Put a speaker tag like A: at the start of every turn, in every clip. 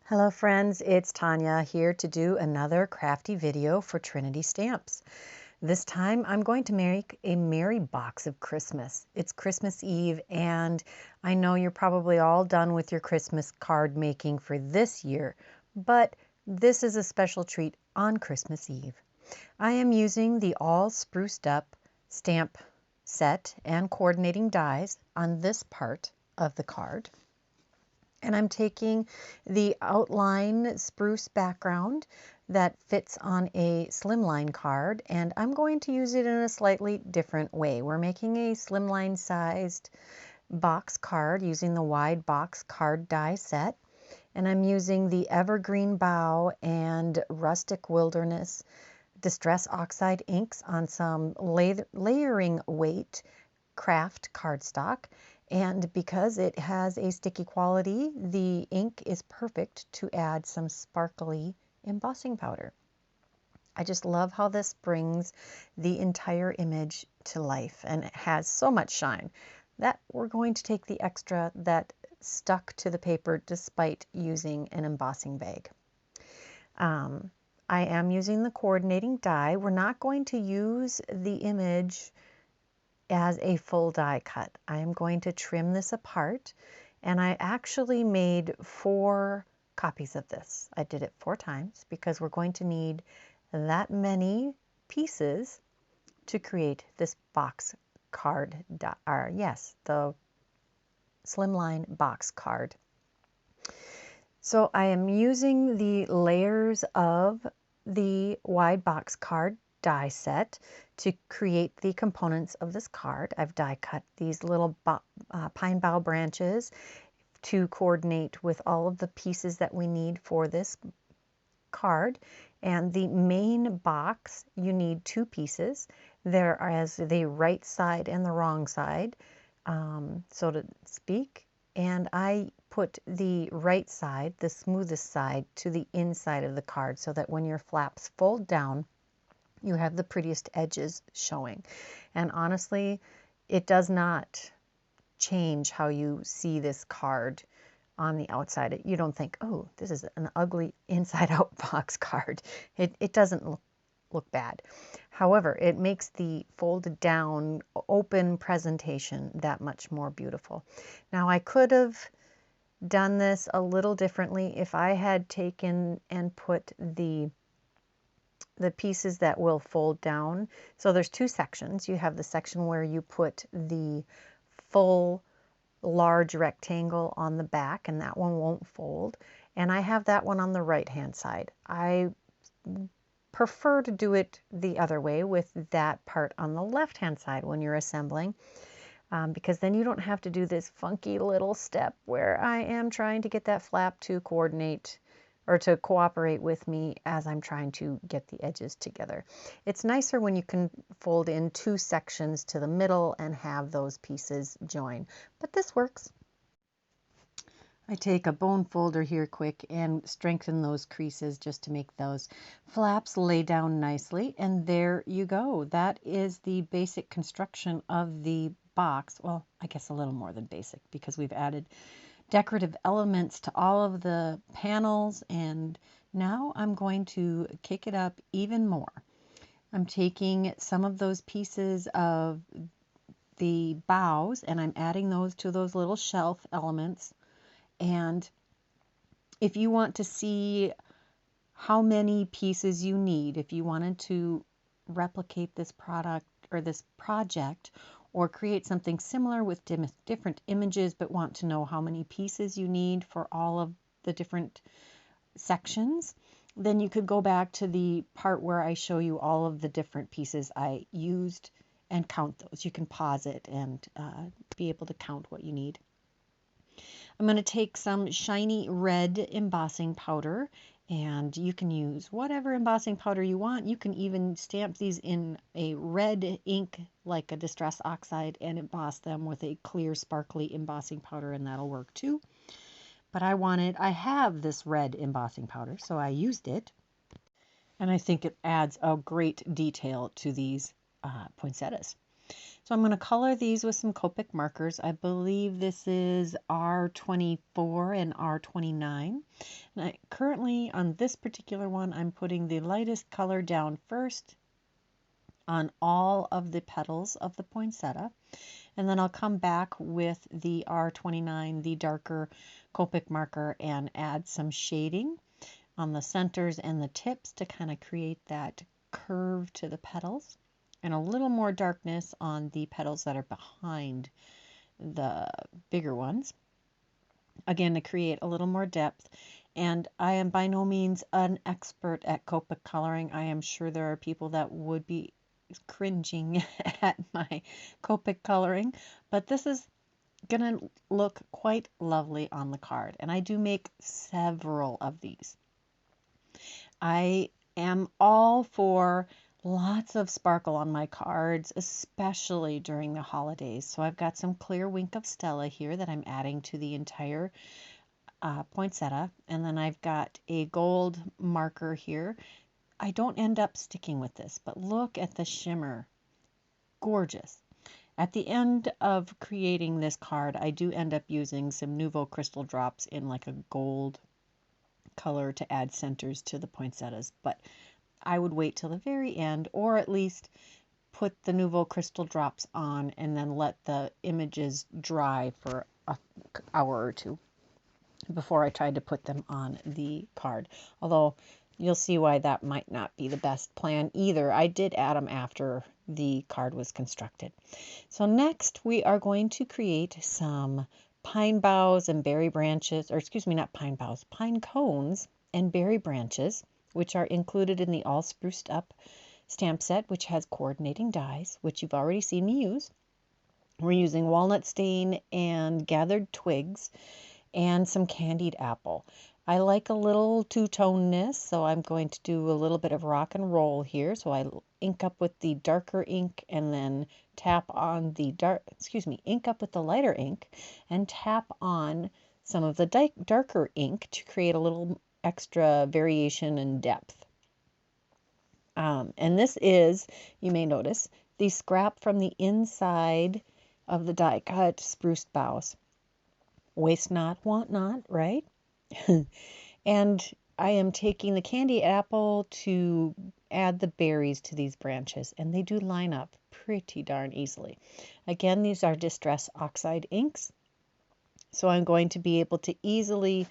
A: Hello friends, it's Tanya here to do another crafty video for Trinity Stamps. This time I'm going to make a merry box of Christmas. It's Christmas Eve and I know you're probably all done with your Christmas card making for this year, but this is a special treat on Christmas Eve. I am using the all spruced up stamp set and coordinating dies on this part of the card. And I'm taking the outline spruce background that fits on a slimline card, and I'm going to use it in a slightly different way. We're making a slimline sized box card using the wide box card die set, and I'm using the Evergreen Bough and Rustic Wilderness Distress Oxide inks on some layering weight craft cardstock. And because it has a sticky quality, the ink is perfect to add some sparkly embossing powder. I just love how this brings the entire image to life, and it has so much shine that we're going to take the extra that stuck to the paper despite using an embossing bag. I am using the coordinating die. We're not going to use the image as a full die cut. I am going to trim this apart, and I actually made 4 copies of this. I did it 4 times because we're going to need that many pieces to create this box card, the slimline box card. So I am using the layers of the wide box card die set to create the components of this card. I've die cut these little pine bough branches to coordinate with all of the pieces that we need for this card. And the main box, you need 2 pieces. There are the right side and the wrong side, so to speak. And I put the right side, the smoothest side, to the inside of the card so that when your flaps fold down, you have the prettiest edges showing. And honestly, it does not change how you see this card on the outside. You don't think, oh, this is an ugly inside-out box card. It doesn't look bad. However, it makes the folded down, open presentation that much more beautiful. Now, I could have done this a little differently if I had taken and put the pieces that will fold down. So there's 2 sections. You have the section where you put the full large rectangle on the back, and that one won't fold. And I have that one on the right hand side. I prefer to do it the other way with that part on the left hand side when you're assembling, because then you don't have to do this funky little step where I am trying to get that flap to coordinate or to cooperate with me as I'm trying to get the edges together. It's nicer when you can fold in 2 sections to the middle and have those pieces join, but this works. I take a bone folder here quick and strengthen those creases just to make those flaps lay down nicely, and there you go. That is the basic construction of the box. Well, I guess a little more than basic because we've added decorative elements to all of the panels, and now I'm going to kick it up even more. I'm taking some of those pieces of the boughs and I'm adding those to those little shelf elements. And if you want to see how many pieces you need, if you wanted to replicate this product or this project, or create something similar with different images but want to know how many pieces you need for all of the different sections, then you could go back to the part where I show you all of the different pieces I used and count those. You can pause it and be able to count what you need. I'm going to take some shiny red embossing powder, and you can use whatever embossing powder you want. You can even stamp these in a red ink like a Distress Oxide and emboss them with a clear sparkly embossing powder, and that'll work too. But I have this red embossing powder, so I used it, and I think it adds a great detail to these poinsettias. So I'm going to color these with some Copic markers. I believe this is R24 and R29. And currently on this particular one, I'm putting the lightest color down first on all of the petals of the poinsettia. And then I'll come back with the R29, the darker Copic marker, and add some shading on the centers and the tips to kind of create that curve to the petals, and a little more darkness on the petals that are behind the bigger ones. Again, to create a little more depth. And I am by no means an expert at Copic coloring. I am sure there are people that would be cringing at my Copic coloring, but this is gonna look quite lovely on the card. And I do make several of these. I am all for lots of sparkle on my cards, especially during the holidays. So I've got some clear Wink of Stella here that I'm adding to the entire poinsettia. And then I've got a gold marker here. I don't end up sticking with this, but look at the shimmer. Gorgeous. At the end of creating this card, I do end up using some Nouveau crystal drops in like a gold color to add centers to the poinsettias, but I would wait till the very end, or at least put the Nouveau crystal drops on and then let the images dry for an hour or two before I tried to put them on the card. Although you'll see why that might not be the best plan either. I did add them after the card was constructed. So next we are going to create some pine boughs and berry branches, or excuse me, not pine boughs, pine cones and berry branches, which are included in the All Spruced Up stamp set, which has coordinating dies, which you've already seen me use. We're using walnut stain and gathered twigs and some candied apple. I like a little two-toneness, so I'm going to do a little bit of rock and roll here. So I ink up with the darker ink and then tap on the ink up with the lighter ink and tap on some of the darker ink to create a little extra variation and depth. And this is, you may notice, the scrap from the inside of the die cut spruced boughs. Waste not, want not, right? And I am taking the candy apple to add the berries to these branches, and they do line up pretty darn easily. Again, these are Distress Oxide inks, so I'm going to be able to easily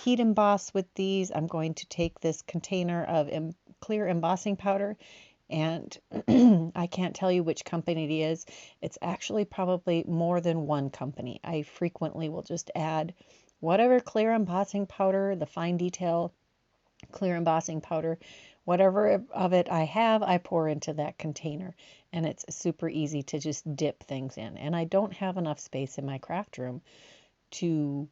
A: heat emboss with these. I'm going to take this container of clear embossing powder, and I can't tell you which company it is. It's actually probably more than one company. I frequently will just add whatever clear embossing powder, the fine detail clear embossing powder, whatever of it I have, I pour into that container. And it's super easy to just dip things in. And I don't have enough space in my craft room to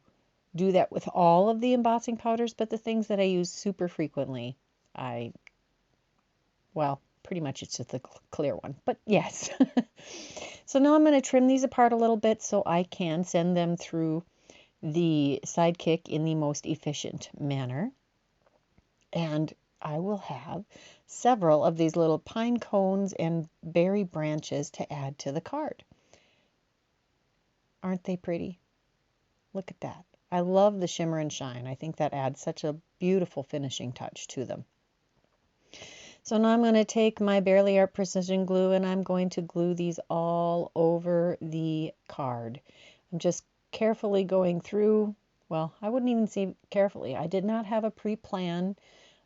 A: do that with all of the embossing powders, but the things that I use super frequently, well, pretty much it's just the clear one, but yes. So now I'm going to trim these apart a little bit so I can send them through the Sidekick in the most efficient manner. And I will have several of these little pine cones and berry branches to add to the card. Aren't they pretty? Look at that. I love the shimmer and shine. I think that adds such a beautiful finishing touch to them. So now I'm going to take my Barely Art Precision Glue and I'm going to glue these all over the card. I'm just carefully going through, well, I wouldn't even say carefully. I did not have a pre-plan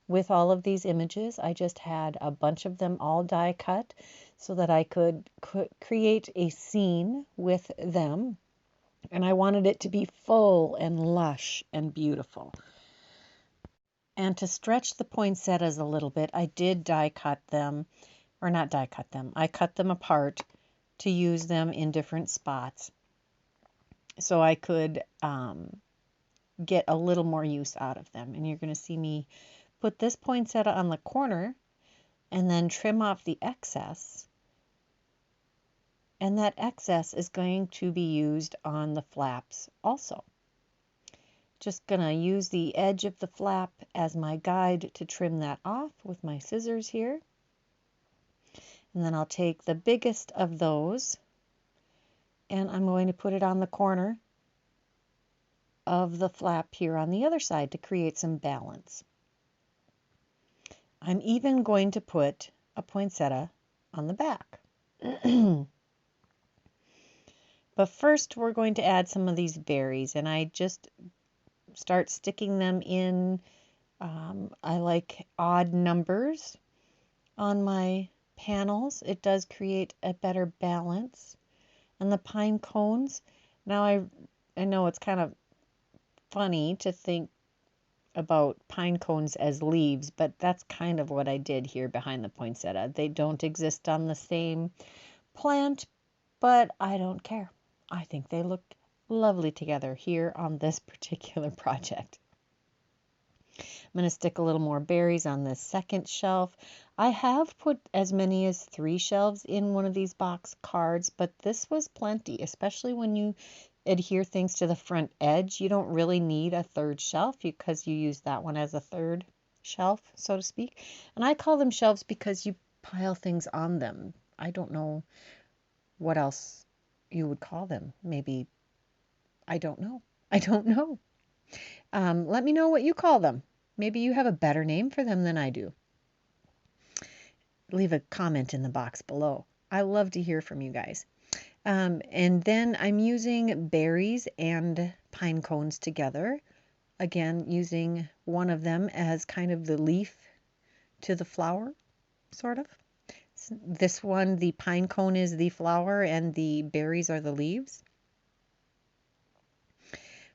A: with all of these images. I just had a bunch of them all die cut so that I could create a scene with them. And I wanted it to be full and lush and beautiful. And to stretch the poinsettias a little bit, I did die cut them, or not die cut them. I cut them apart to use them in different spots so I could get a little more use out of them. And you're going to see me put this poinsettia on the corner and then trim off the excess. And that excess is going to be used on the flaps also. Just going to use the edge of the flap as my guide to trim that off with my scissors here. And then I'll take the biggest of those and I'm going to put it on the corner of the flap here on the other side to create some balance. I'm even going to put a poinsettia on the back. But first we're going to add some of these berries, and I just start sticking them in. I like odd numbers on my panels. It does create a better balance. And the pine cones, now I know it's kind of funny to think about pine cones as leaves, but that's kind of what I did here behind the poinsettia. They don't exist on the same plant, but I don't care. I think they look lovely together here on this particular project. I'm going to stick a little more berries on this second shelf. I have put as many as 3 shelves in one of these box cards, but this was plenty, especially when you adhere things to the front edge. You don't really need a 3rd shelf because you use that one as a 3rd shelf, so to speak. And I call them shelves because you pile things on them. I don't know what else you would call them. Maybe, I don't know. I don't know. Let me know what you call them. Maybe you have a better name for them than I do. Leave a comment in the box below. I love to hear from you guys. And then I'm using berries and pine cones together. Again, using one of them as kind of the leaf to the flower, sort of. This one, the pine cone is the flower and the berries are the leaves.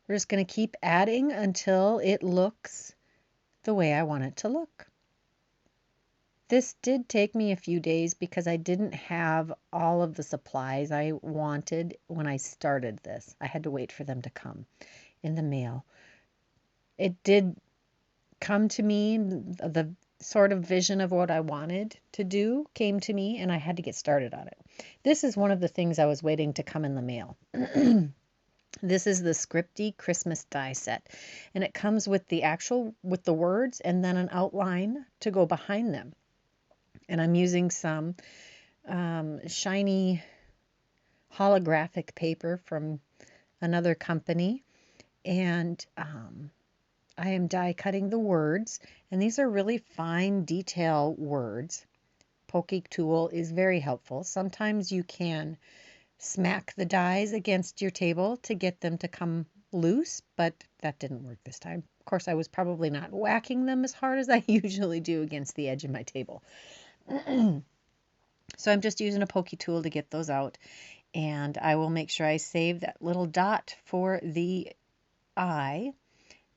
A: We're just going to keep adding until it looks the way I want it to look. This did take me a few days because I didn't have all of the supplies I wanted when I started this. I had to wait for them to come in the mail. It did come to me, the sort of vision of what I wanted to do came to me, and I had to get started on it. This is one of the things I was waiting to come in the mail. This is the Scripty Christmas die set, and it comes with the words and then an outline to go behind them. And I'm using some shiny holographic paper from another company, and I am die cutting the words, and these are really fine detail words. Poking tool is very helpful. Sometimes you can smack the dies against your table to get them to come loose, but that didn't work this time. Of course, I was probably not whacking them as hard as I usually do against the edge of my table. So I'm just using a pokey tool to get those out, and I will make sure I save that little dot for the eye.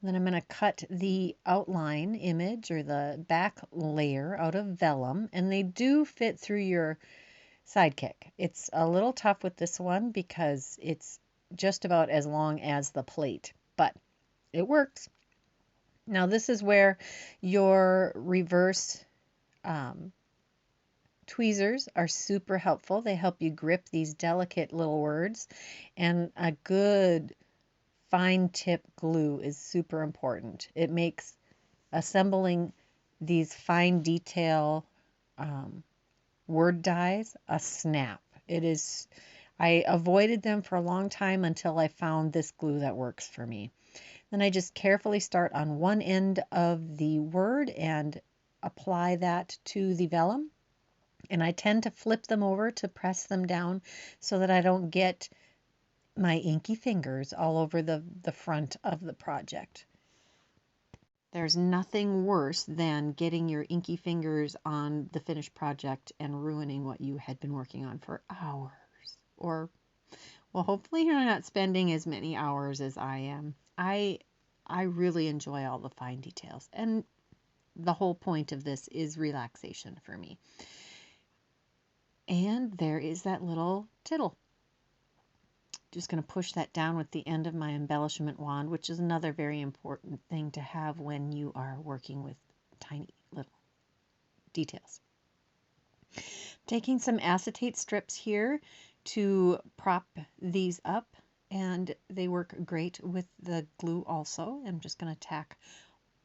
A: Then I'm going to cut the outline image or the back layer out of vellum, and they do fit through your sidekick. It's a little tough with this one because it's just about as long as the plate, but it works. Now this is where your reverse tweezers are super helpful. They help you grip these delicate little words, and a good fine tip glue is super important. It makes assembling these fine detail word dies a snap. I avoided them for a long time until I found this glue that works for me. Then I just carefully start on one end of the word and apply that to the vellum. And I tend to flip them over to press them down so that I don't get my inky fingers all over the front of the project. There's nothing worse than getting your inky fingers on the finished project and ruining what you had been working on for hours. Or, well, hopefully you're not spending as many hours as I am. I really enjoy all the fine details, and the whole point of this is relaxation for me. And there is that little tittle. Just going to push that down with the end of my embellishment wand, which is another very important thing to have when you are working with tiny little details. Taking some acetate strips here to prop these up, and they work great with the glue also. I'm just going to tack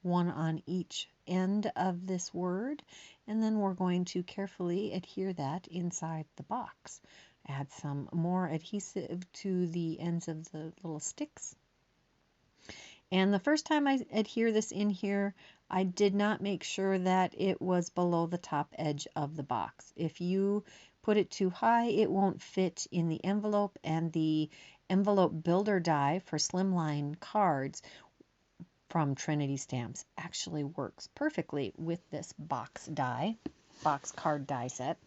A: one on each end of this word, and then we're going to carefully adhere that inside the box. Add some more adhesive to the ends of the little sticks. And the first time I adhere this in here, I did not make sure that it was below the top edge of the box. If you put it too high, it won't fit in the envelope, and the envelope builder die for Slimline cards from Trinity Stamps actually works perfectly with this box card die set.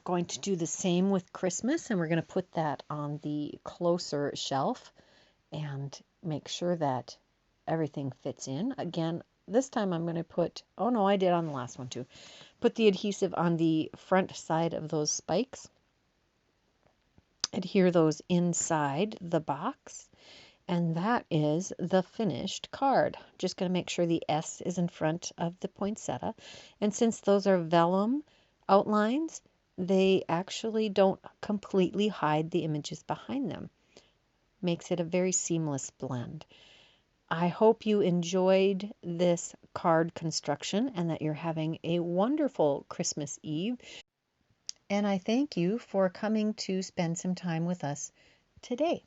A: Going to do the same with Christmas, and we're going to put that on the closer shelf and make sure that everything fits in. Again, this time I'm going to put, oh no, I did on the last one too, put the adhesive on the front side of those spikes. Adhere those inside the box. And that is the finished card. Just going to make sure the S is in front of the poinsettia. And since those are vellum outlines, they actually don't completely hide the images behind them. Makes it a very seamless blend. I hope you enjoyed this card construction and that you're having a wonderful Christmas Eve. And I thank you for coming to spend some time with us today.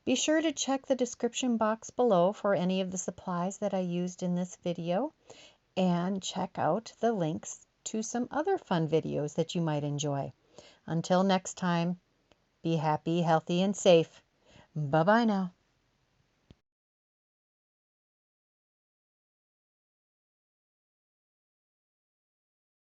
A: Be sure to check the description box below for any of the supplies that I used in this video, and check out the links to some other fun videos that you might enjoy. Until next time, be happy, healthy, and safe. Bye-bye now.